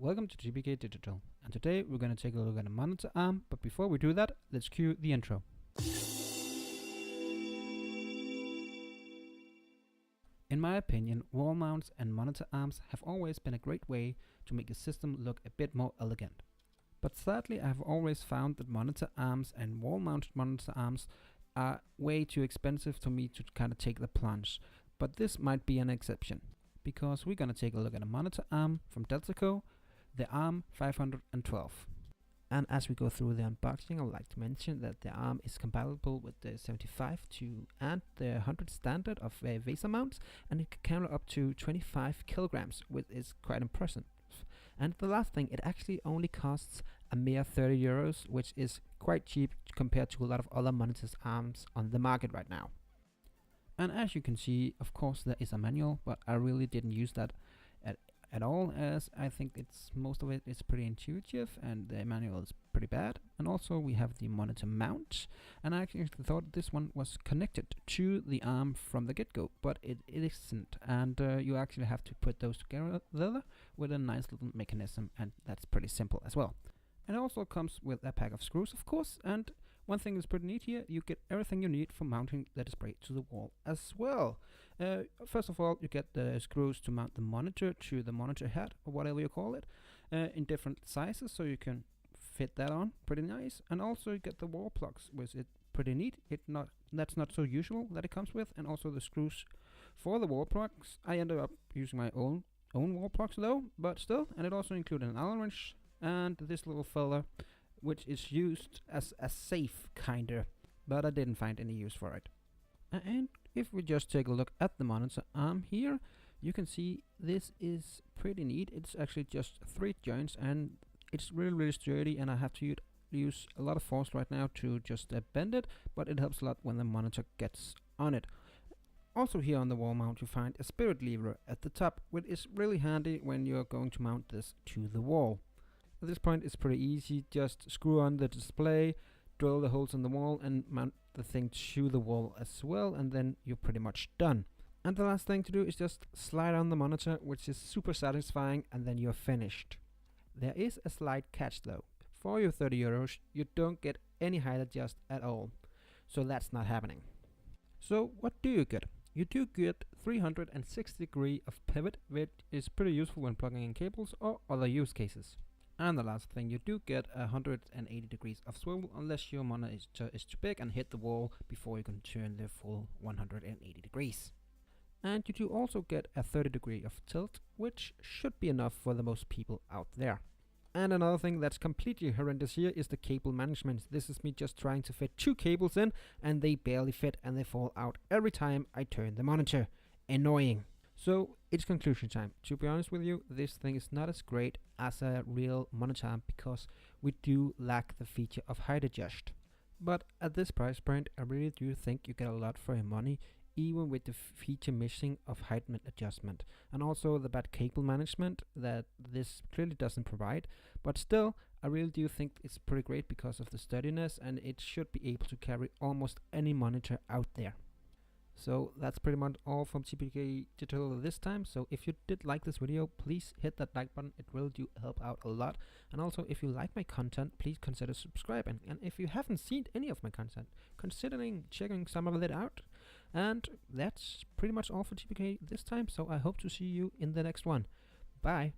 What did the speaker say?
Welcome to TPK Digital, and today we're going to take a look at a monitor arm, but before we do that, let's cue the intro. In my opinion, wall mounts and monitor arms have always been a great way to make a system look a bit more elegant. But sadly, I have always found that monitor arms and wall mounted monitor arms are way too expensive for me to kind of take the plunge. But this might be an exception, because we're going to take a look at a monitor arm from Deltaco, the ARM-512. And as we go through the unboxing, I would like to mention that the ARM is compatible with the 75 and the 100 standard of VESA mounts, and it can carry up to 25 kilograms, which is quite impressive. And the last thing, it actually only costs a mere 30 euros, which is quite cheap compared to a lot of other monitor arms on the market right now. And as you can see, of course there is a manual, but I really didn't use that at all, as I think most of it is pretty intuitive and the manual is pretty bad. And also we have the monitor mount, and I actually thought this one was connected to the arm from the get-go, but it isn't, and you actually have to put those together with a nice little mechanism, and that's pretty simple as well. And it also comes with a pack of screws, of course, and one thing is pretty neat here, you get everything you need for mounting the display to the wall as well. First of all, you get the screws to mount the monitor to the monitor head, or whatever you call it, in different sizes, so you can fit that on pretty nice. And also you get the wall plugs, which is pretty neat. That's not so usual that it comes with, and also the screws for the wall plugs. I ended up using my own wall plugs though, but still, and it also included an Allen wrench and this little fella, which is used as a safe kinda, but I didn't find any use for it. And if we just take a look at the monitor arm here, you can see this is pretty neat. It's actually just 3 joints, and it's really sturdy, and I have to use a lot of force right now to just bend it, but it helps a lot when the monitor gets on it. Also here on the wall mount you find a spirit lever at the top, which is really handy when you're going to mount this to the wall. At this point it's pretty easy, just screw on the display, drill the holes in the wall and mount the thing to the wall as well, and then you're pretty much done. And the last thing to do is just slide on the monitor, which is super satisfying, and then you're finished. There is a slight catch though. For your 30 euros you don't get any height adjust at all, so that's not happening. So what do you get? You do get 360 degrees of pivot, which is pretty useful when plugging in cables or other use cases. And the last thing, you do get 180 degrees of swivel, unless your monitor is too big and hit the wall before you can turn the full 180 degrees. And you do also get a 30 degree of tilt, which should be enough for the most people out there. And another thing that's completely horrendous here is the cable management. This is me just trying to fit 2 cables in, and they barely fit, and they fall out every time I turn the monitor. Annoying. So it's conclusion time. To be honest with you, this thing is not as great as a real monitor arm, because we do lack the feature of height adjust. But at this price point, I really do think you get a lot for your money, even with the feature missing of height adjustment, and also the bad cable management that this clearly doesn't provide. But still, I really do think it's pretty great because of the sturdiness, and it should be able to carry almost any monitor out there. So that's pretty much all from TPK Digital this time. So if you did like this video, please hit that like button, it will do help out a lot. And also, if you like my content, please consider subscribing. And if you haven't seen any of my content, considering checking some of it out. And that's pretty much all for TPK this time, so I hope to see you in the next one. Bye.